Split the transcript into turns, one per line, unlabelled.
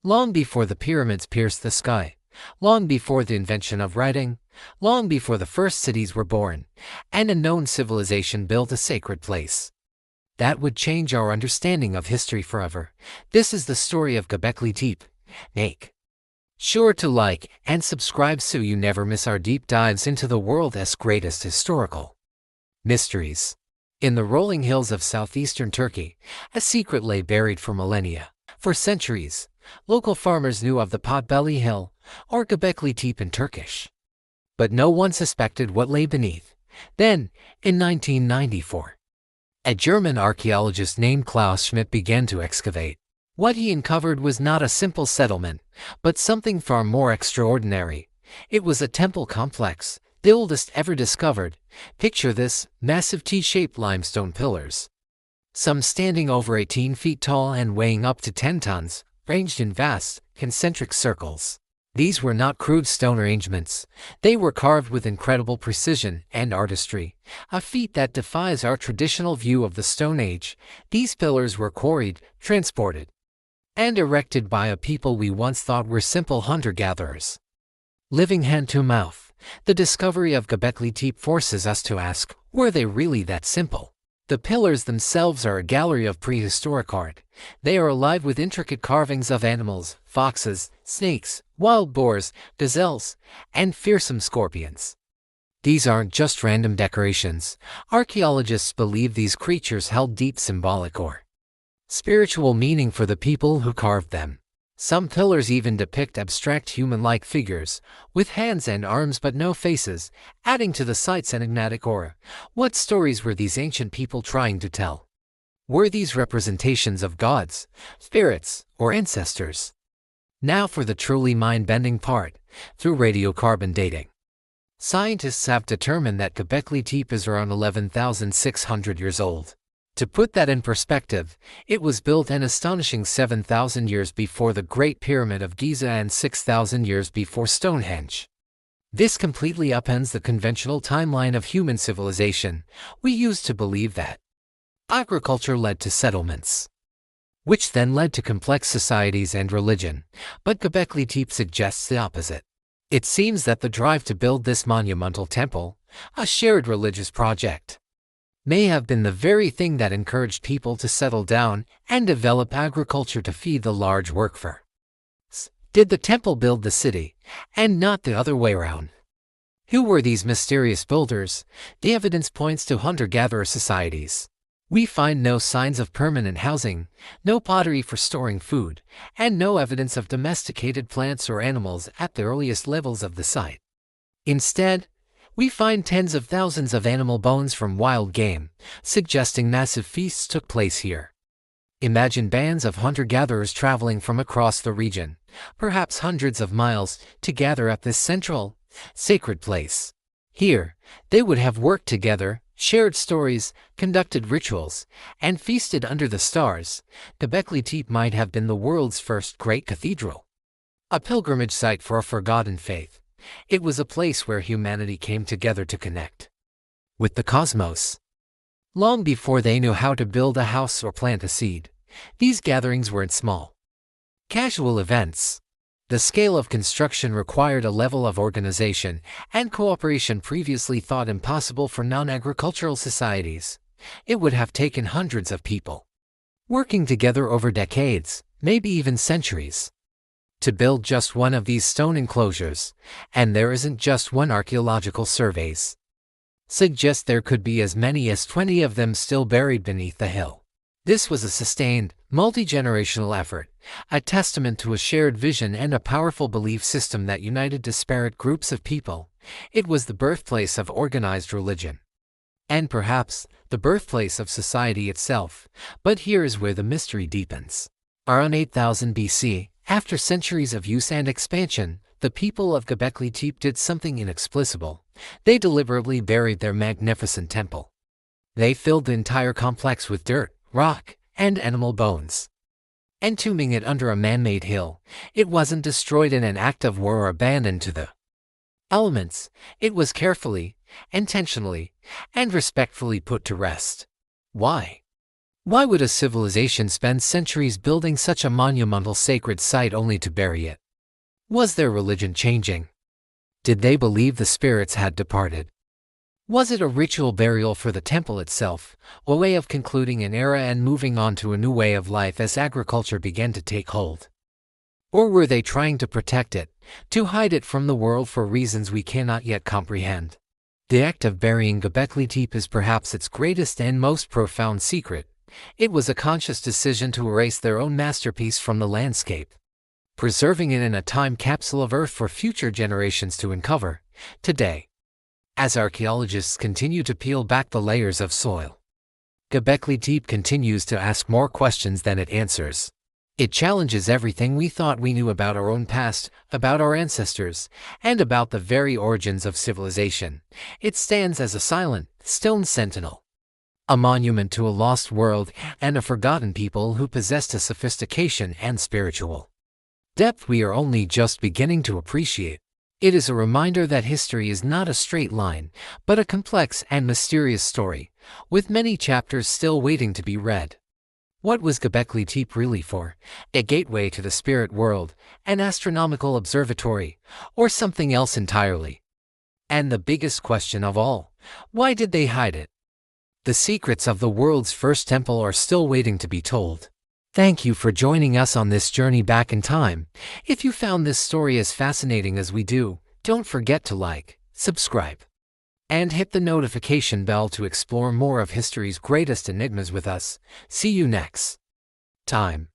Long before the pyramids pierced the sky, long before the invention of writing, long before the first cities were born, an unknown civilization built a sacred place that would change our understanding of history forever. This is the story of Göbekli Tepe. Make sure to like and subscribe so you never miss our deep dives into the world's greatest historical mysteries. In the rolling hills of southeastern Turkey, a secret lay buried for millennia. For centuries, local farmers knew of the Potbelly Hill, or Göbekli Tepe in Turkish. But no one suspected what lay beneath. Then, in 1994, a German archaeologist named Klaus Schmidt began to excavate. What he uncovered was not a simple settlement, but something far more extraordinary. It was a temple complex, the oldest ever discovered. Picture this: massive T-shaped limestone pillars, some standing over 18 feet tall and weighing up to 10 tons, ranged in vast, concentric circles. These were not crude stone arrangements. They were carved with incredible precision and artistry, a feat that defies our traditional view of the Stone Age. These pillars were quarried, transported, and erected by a people we once thought were simple hunter-gatherers, living hand-to-mouth. The discovery of Göbekli Tepe forces us to ask, were they really that simple? The pillars themselves are a gallery of prehistoric art. They are alive with intricate carvings of animals, foxes, snakes, wild boars, gazelles, and fearsome scorpions. These aren't just random decorations. Archaeologists believe these creatures held deep symbolic or spiritual meaning for the people who carved them. Some pillars even depict abstract human-like figures, with hands and arms but no faces, adding to the site's enigmatic aura. What stories were these ancient people trying to tell? Were these representations of gods, spirits, or ancestors? Now for the truly mind-bending part. Through radiocarbon dating, scientists have determined that Göbekli Tepe is around 11,600 years old. To put that in perspective, it was built an astonishing 7,000 years before the Great Pyramid of Giza and 6,000 years before Stonehenge. This completely upends the conventional timeline of human civilization. We used to believe that agriculture led to settlements, which then led to complex societies and religion. But Göbekli Tepe suggests the opposite. It seems that the drive to build this monumental temple, a shared religious project, may have been the very thing that encouraged people to settle down and develop agriculture to feed the large workforce. Did the temple build the city, and not the other way around? Who were these mysterious builders? The evidence points to hunter-gatherer societies. We find no signs of permanent housing, no pottery for storing food, and no evidence of domesticated plants or animals at the earliest levels of the site. Instead, we find tens of thousands of animal bones from wild game, suggesting massive feasts took place here. Imagine bands of hunter-gatherers traveling from across the region, perhaps hundreds of miles, to gather at this central, sacred place. Here, they would have worked together, shared stories, conducted rituals, and feasted under the stars. Göbekli Tepe might have been the world's first great cathedral, a pilgrimage site for a forgotten faith. It was a place where humanity came together to connect with the cosmos. Long before they knew how to build a house or plant a seed, these gatherings weren't small, casual events. The scale of construction required a level of organization and cooperation previously thought impossible for non-agricultural societies. It would have taken hundreds of people, working together over decades, maybe even centuries, to build just one of these stone enclosures. And there isn't just one. Archaeological surveys suggest there could be as many as 20 of them still buried beneath the hill. This was a sustained, multi-generational effort, a testament to a shared vision and a powerful belief system that united disparate groups of people. It was the birthplace of organized religion, and perhaps the birthplace of society itself. But here is where the mystery deepens. Around 8000 BC, after centuries of use and expansion, the people of Göbekli Tepe did something inexplicable. They deliberately buried their magnificent temple. They filled the entire complex with dirt, rock, and animal bones, entombing it under a man-made hill. It wasn't destroyed in an act of war or abandoned to the elements. It was carefully, intentionally, and respectfully put to rest. Why? Why would a civilization spend centuries building such a monumental sacred site only to bury it? Was their religion changing? Did they believe the spirits had departed? Was it a ritual burial for the temple itself, a way of concluding an era and moving on to a new way of life as agriculture began to take hold? Or were they trying to protect it, to hide it from the world for reasons we cannot yet comprehend? The act of burying Göbekli Tepe is perhaps its greatest and most profound secret. It was a conscious decision to erase their own masterpiece from the landscape, preserving it in a time capsule of Earth for future generations to uncover. Today, as archaeologists continue to peel back the layers of soil, Göbekli Tepe continues to ask more questions than it answers. It challenges everything we thought we knew about our own past, about our ancestors, and about the very origins of civilization. It stands as a silent, stone sentinel, a monument to a lost world and a forgotten people who possessed a sophistication and spiritual depth we are only just beginning to appreciate. It is a reminder that history is not a straight line, but a complex and mysterious story, with many chapters still waiting to be read. What was Göbekli Tepe really for? A gateway to the spirit world, an astronomical observatory, or something else entirely? And the biggest question of all, why did they hide it? The secrets of the world's first temple are still waiting to be told. Thank you for joining us on this journey back in time. If you found this story as fascinating as we do, don't forget to like, subscribe, and hit the notification bell to explore more of history's greatest enigmas with us. See you next time.